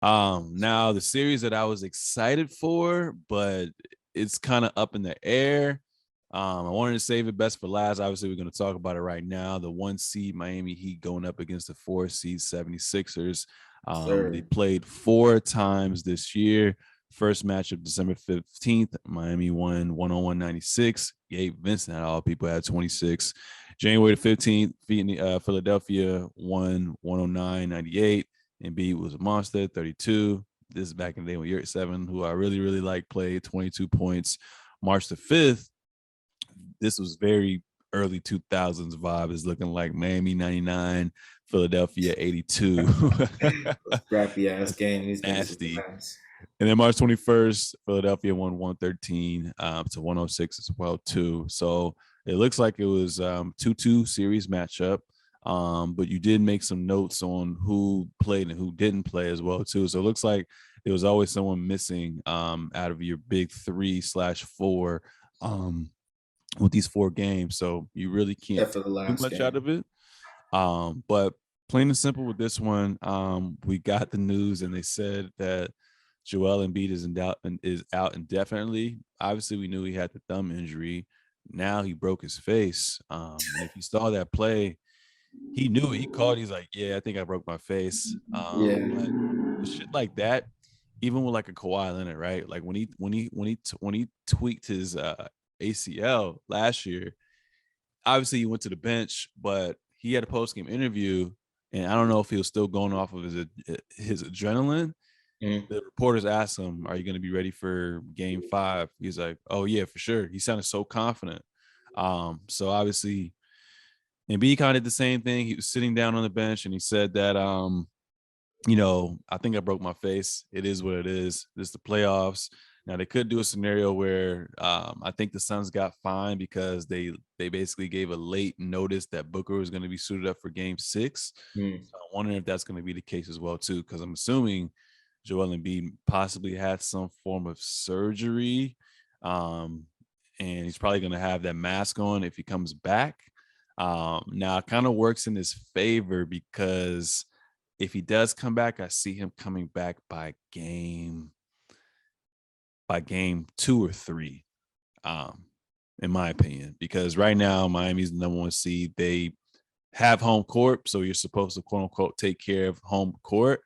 Now the series that I was excited for, but it's kind of up in the air. I wanted to save it best for last. Obviously, we're going to talk about it right now. The 1 seed Miami Heat going up against the 4 seed 76ers. They Sir. played 4 times this year. First matchup, December 15th, Miami won 101-96. Gabe Vincent had all people had 26. January 15th, Philadelphia won 109-98. Embiid was a monster, 32. This is back in the day when Yurt 7, who I really, really like, played 22 points. March the 5th, this was very early 2000s vibe. Is looking like Miami 99, Philadelphia 82. Scrappy ass That's game. These niggas was nasty. ass. And then March 21st, Philadelphia won 113 to 106 as well, too. So it looks like it was 2-2 series matchup. But you did make some notes on who played and who didn't play as well, too. So it looks like there was always someone missing out of your big 3/4 with these 4 games. So you really can't Except for take the too last much out game. of it. But plain and simple with this one, we got the news and they said that Joel Embiid is in doubt and is out indefinitely. Obviously, we knew he had the thumb injury. Now he broke his face. And if you saw that play, he knew it. He called. He's like, "Yeah, I think I broke my face." Yeah. But with shit like that, even with like a Kawhi Leonard, right? Like when he tweaked his ACL last year, obviously he went to the bench, but he had a post game interview, and I don't know if he was still going off of his adrenaline. Mm. The reporters asked him, "Are you going to be ready for Game 5?" He's like, "Oh yeah, for sure." He sounded so confident. So obviously, and B kind of did the same thing. He was sitting down on the bench, and he said that, I think I broke my face. It is what it is. This is the playoffs. Now they could do a scenario where I think the Suns got fined because they basically gave a late notice that Booker was going to be suited up for Game 6. Mm. So I'm wondering if that's going to be the case as well too, because I'm assuming Joel Embiid possibly had some form of surgery, um, and he's probably going to have that mask on if he comes back. Now it kind of works in his favor because if he does come back, I see him coming back by game 2 or 3, um, in my opinion. Because right now, Miami's the number 1 seed. They have home court, so you're supposed to quote unquote take care of home court.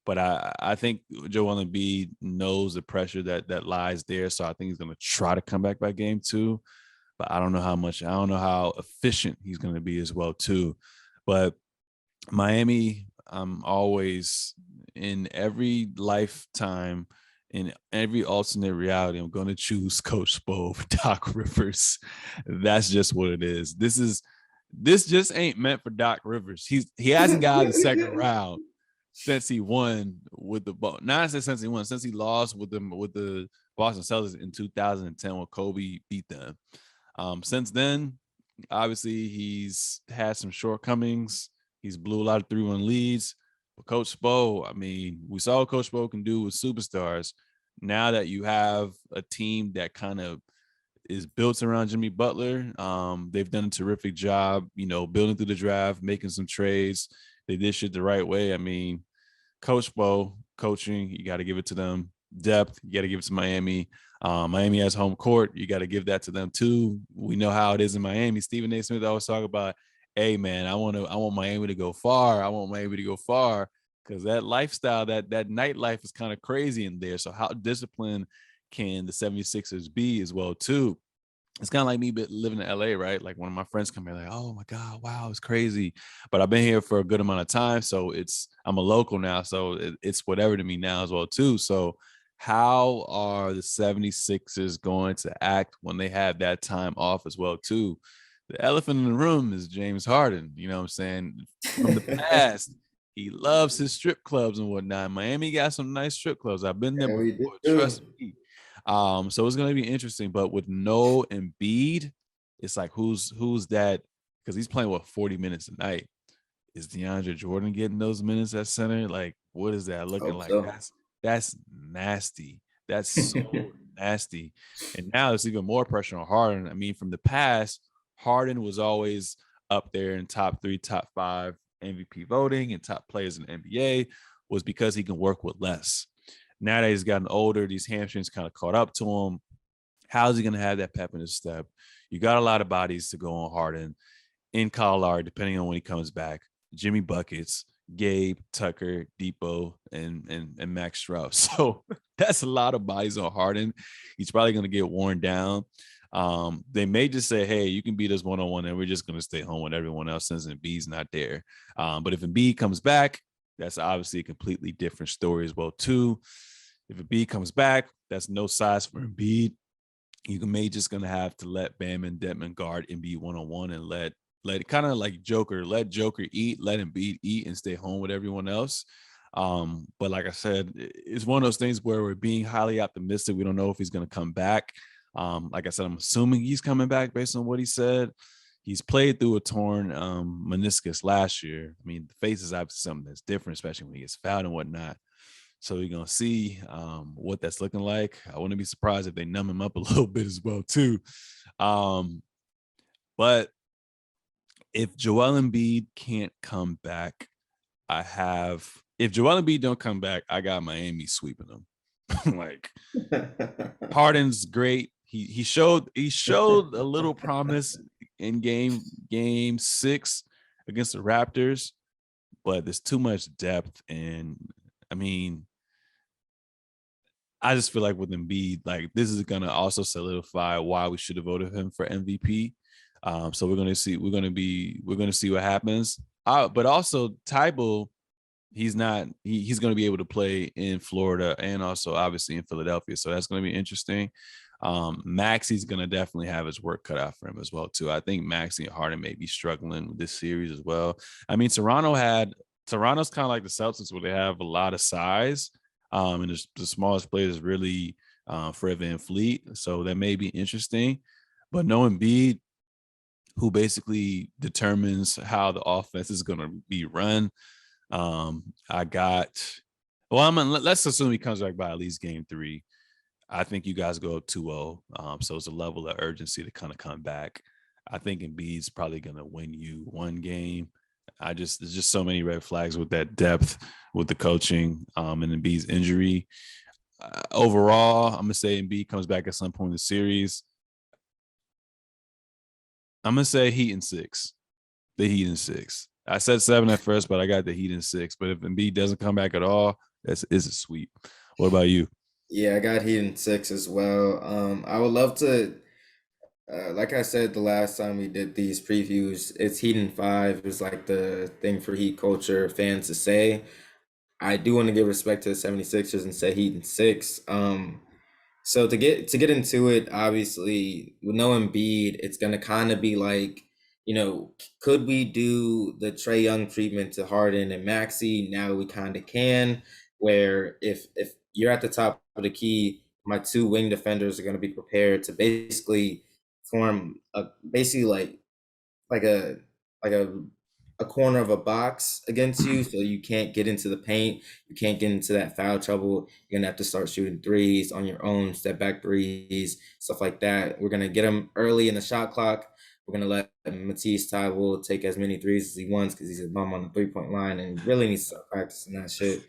But I think Joel Embiid knows the pressure that lies there, so I think he's going to try to come back by game 2. But I don't know how much. I don't know how efficient he's going to be as well too. But Miami, I'm always in every lifetime, in every alternate reality, I'm going to choose Coach Spo over Doc Rivers. That's just what it is. This just ain't meant for Doc Rivers. He hasn't got the second round since he won with the ball. Not since he won, since he lost with the Boston Celtics in 2010 when Kobe beat them. Since then, obviously he's had some shortcomings. He's blew a lot of 3-1 leads. But Coach Spo, I mean, we saw what Coach Spo can do with superstars. Now that you have a team that kind of is built around Jimmy Butler, they've done a terrific job, building through the draft, making some trades. They did shit the right way. I mean, Coach Spo coaching, you got to give it to them. Depth, you got to give it to Miami. Miami has home court. You got to give that to them too. We know how it is in Miami. Stephen A. Smith always talk about, "Hey man, I want Miami to go far. I want Miami to go far because that lifestyle, that nightlife is kind of crazy in there. So how disciplined can the 76ers be as well too?" It's kind of like me living in LA, right? Like when my friends come here, like, "Oh my God, wow, it's crazy." But I've been here for a good amount of time. So I'm a local now. So it's whatever to me now as well, too. So how are the 76ers going to act when they have that time off as well, too? The elephant in the room is James Harden. You know what I'm saying? From the past, he loves his strip clubs and whatnot. Miami got some nice strip clubs. I've been there Yeah, we before. do. Trust me. So it's gonna be interesting, but with no Embiid, it's like who's that? Because he's playing 40 minutes a night. Is DeAndre Jordan getting those minutes at center? Like, what is that looking Hope like? so. That's nasty. That's so nasty. And now it's even more pressure on Harden. I mean, from the past, Harden was always up there in top 3, top 5 MVP voting and top players in the NBA. was because he can work with less. Now that he's gotten older, these hamstrings kind of caught up to him. How's he going to have that pep in his step? You got a lot of bodies to go on Harden in Collar, depending on when he comes back. Jimmy Buckets, Gabe, Tucker, Depot, and Max Strauss. So that's a lot of bodies on Harden. He's probably going to get worn down. They may just say, hey, you can beat us one-on-one, and we're just going to stay home with everyone else since Embiid's not there. But if Embiid comes back, that's obviously a completely different story as well, too. If Embiid comes back, that's no size for Embiid. You may just going to have to let Bam and Detman guard Embiid one-on-one and let kind of like Joker, let Joker eat, let Embiid eat and stay home with everyone else. But like I said, it's one of those things where we're being highly optimistic. We don't know if he's going to come back. Like I said, I'm assuming he's coming back based on what he said. He's played through a torn meniscus last year. I mean, the face is obviously something that's different, especially when he gets fouled and whatnot. So we're going to see what that's looking like. I wouldn't be surprised if they numb him up a little bit as well, too. But if Joel Embiid can't come back, if Joel Embiid don't come back, I got Miami sweeping them. Like, Harden's great. He showed a little promise in game 6 against the Raptors, but there's too much depth. And I mean, I just feel like with Embiid, like this is gonna also solidify why we should have voted him for MVP. So we're gonna see what happens. But also Tybal, he's going to be able to play in Florida and also obviously in Philadelphia. So that's going to be interesting. Maxi's going to definitely have his work cut out for him as well, too. I think Maxi and Harden may be struggling with this series as well. I mean, Toronto's kind of like the Celtics where they have a lot of size. And the smallest player is really Fred VanVleet. So that may be interesting. But no Embiid, who basically determines how the offense is going to be run. Let's assume he comes back by at least game 3. I think you guys go up 2-0. So it's a level of urgency to kind of come back. I think Embiid's probably going to win you one game. There's just so many red flags with that depth, with the coaching, and Embiid's injury. Overall, I'm going to say Embiid comes back at some point in the series. I'm going to say Heat in 6. The Heat in 6. I said 7 at first, but I got the Heat in 6. But if Embiid doesn't come back at all, it's a sweep. What about you? Yeah, I got Heat in 6 as well. I would love to, like I said the last time we did these previews, it's Heat in 5 is like the thing for Heat culture fans to say. I do want to give respect to the 76ers and say Heat in 6. So to get into it, obviously with no Embiid, it's gonna kind of be like, could we do the Trae Young treatment to Harden and Maxey? Now we kind of can. Where if you're at the top of the key, my two wing defenders are gonna be prepared to basically form basically like a like a corner of a box against you, so you can't get into the paint, you can't get into that foul trouble. You're gonna have to start shooting threes on your own, step back threes, stuff like that. We're gonna get them early in the shot clock. We're gonna let Matisse Thybulle take as many threes as he wants because he's a bum on the 3-point line and he really needs to start practicing that shit.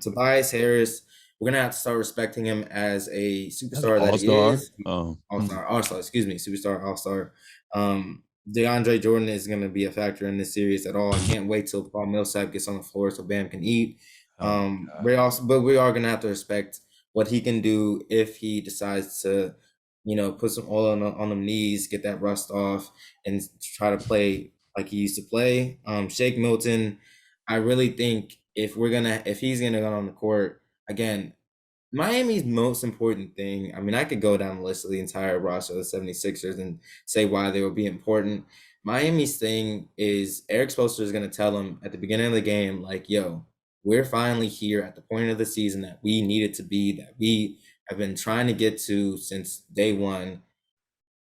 Tobias Harris, we're gonna have to start respecting him as a superstar that he All-star? is. All-star, excuse me, superstar, all-star. DeAndre Jordan is going to be a factor in this series at all. I can't wait till Paul Millsap gets on the floor so Bam can eat. We are going to have to respect what he can do if he decides to, put some oil on them knees, get that rust off, and try to play like he used to play. Shake Milton, I really think if he's gonna go on the court again, Miami's most important thing, I mean, I could go down the list of the entire roster of the 76ers and say why they would be important. Miami's thing is Eric Spoelstra is going to tell them at the beginning of the game, like, yo, we're finally here at the point of the season that we needed to be, that we have been trying to get to since day one.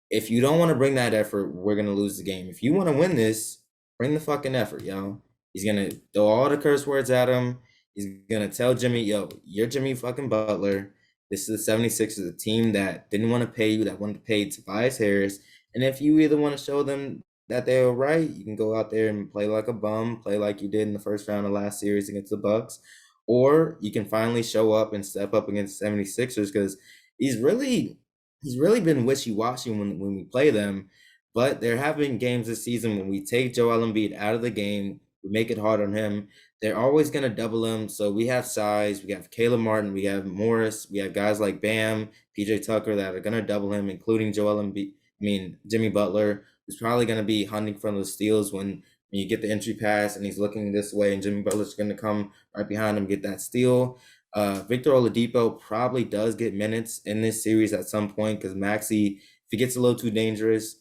If you don't want to bring that effort, we're going to lose the game. If you want to win this, bring the fucking effort, yo. He's going to throw all the curse words at him. He's going to tell Jimmy, yo, you're Jimmy fucking Butler. This is the 76ers, a team that didn't want to pay you, that wanted to pay Tobias Harris. And if you either want to show them that they were right, you can go out there and play like a bum, play like you did in the first round of last series against the Bucks. or you can finally show up and step up against 76ers because he's really he's really been wishy-washy when we play them. But there have been games this season when we take Joel Embiid out of the game, we make it hard on him. They're always going to double him. So we have size, we have Caleb Martin, we have Morris, we have guys like Bam, PJ Tucker that are going to double him, including Joel Embiid. I mean, Jimmy Butler, who's probably going to be hunting for those steals when you get the entry pass and he's looking this way, and Jimmy Butler's going to come right behind him, get that steal. Victor Oladipo probably does get minutes in this series at some point because Maxey, if he gets a little too dangerous,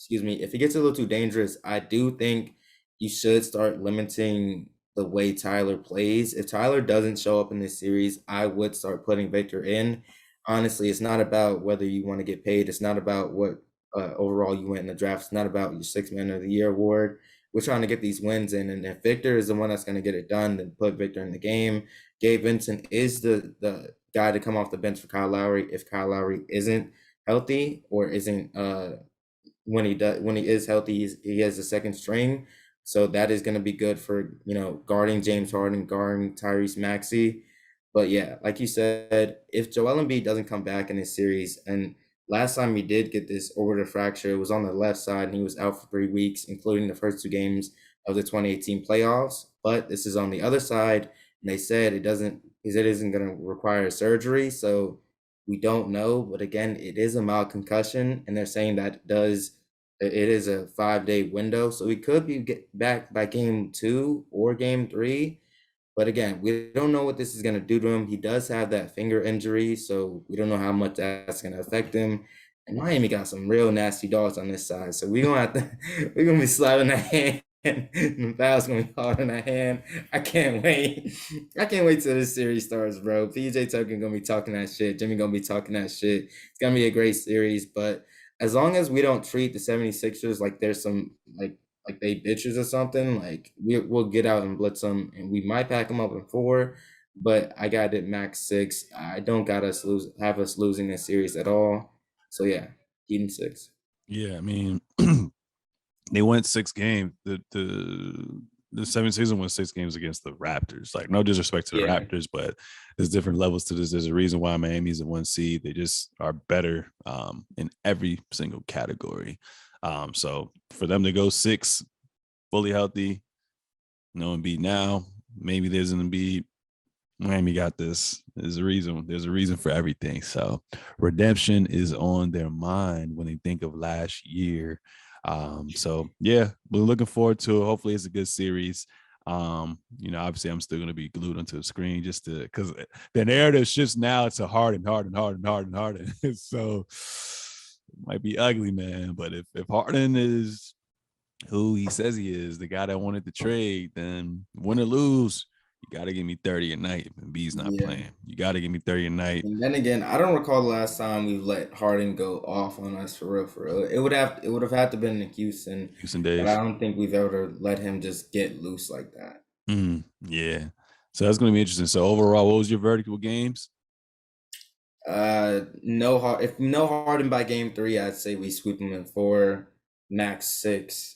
if it gets a little too dangerous, I do think you should start limiting the way Tyler plays. If Tyler doesn't show up in this series, I would start putting Victor in. Honestly, it's not about whether you want to get paid. It's not about what overall you went in the draft. It's not about your Sixth Man of the Year award. We're trying to get these wins in, and if Victor is the one that's going to get it done, then put Victor in the game. Gabe Vincent is the guy to come off the bench for Kyle Lowry if Kyle Lowry isn't healthy or isn't when he is healthy, he has a second string. So that is going to be good for, guarding James Harden, guarding Tyrese Maxey. But yeah, like you said, if Joel Embiid doesn't come back in this series, and last time he did get this orbital fracture, it was on the left side and he was out for 3 weeks, including the first 2 games of the 2018 playoffs. But this is on the other side, and they said it isn't going to require surgery. So we don't know, but again, it is a mild concussion, and they're saying that it is a 5-day window, so he could be get back by game 2 or game 3. But again, we don't know what this is going to do to him. He does have that finger injury, so we don't know how much that's going to affect him. And Miami got some real nasty dogs on this side, so we're gonna be slapping that hand. The foul's gonna be hard in that hand. I can't wait. I can't wait till this series starts, bro. PJ Tucker gonna be talking that shit. Jimmy gonna be talking that shit. It's gonna be a great series, but as long as we don't treat the 76ers like there's some like they bitches or something, like we'll get out and blitz them, and we might pack them up in 4. But I got it max 6. I don't got us have us losing this series at all. So yeah, Heat in 6. Yeah, I mean, they went 6 games. The 76ers won 6 games against the Raptors. Like, no disrespect to the Yeah. Raptors, but there's different levels to this. There's a reason why Miami's a 1 seed. They just are better in every single category. So for them to go 6 fully healthy, no Embiid now, maybe there's an Embiid. Miami got this. There's a reason. There's a reason for everything. So redemption is on their mind when they think of last year. So yeah, we're looking forward to it. Hopefully it's a good series. Obviously I'm still gonna be glued onto the screen just to because the narrative shifts now to Harden. So it might be ugly, man. But if Harden is who he says he is, the guy that wanted to trade, then win or lose, you got to give me 30 a night. And B's not Yeah. playing. You got to give me 30 a night. And then again, I don't recall the last time we've let Harden go off on us for real, for real. It would have had to been in Houston, Houston but I days. don't think we've ever let him just get loose like that. Yeah. So that's going to be interesting. So overall, what was your verdict with games? If no Harden by game 3, I'd say we sweep him in 4, max 6.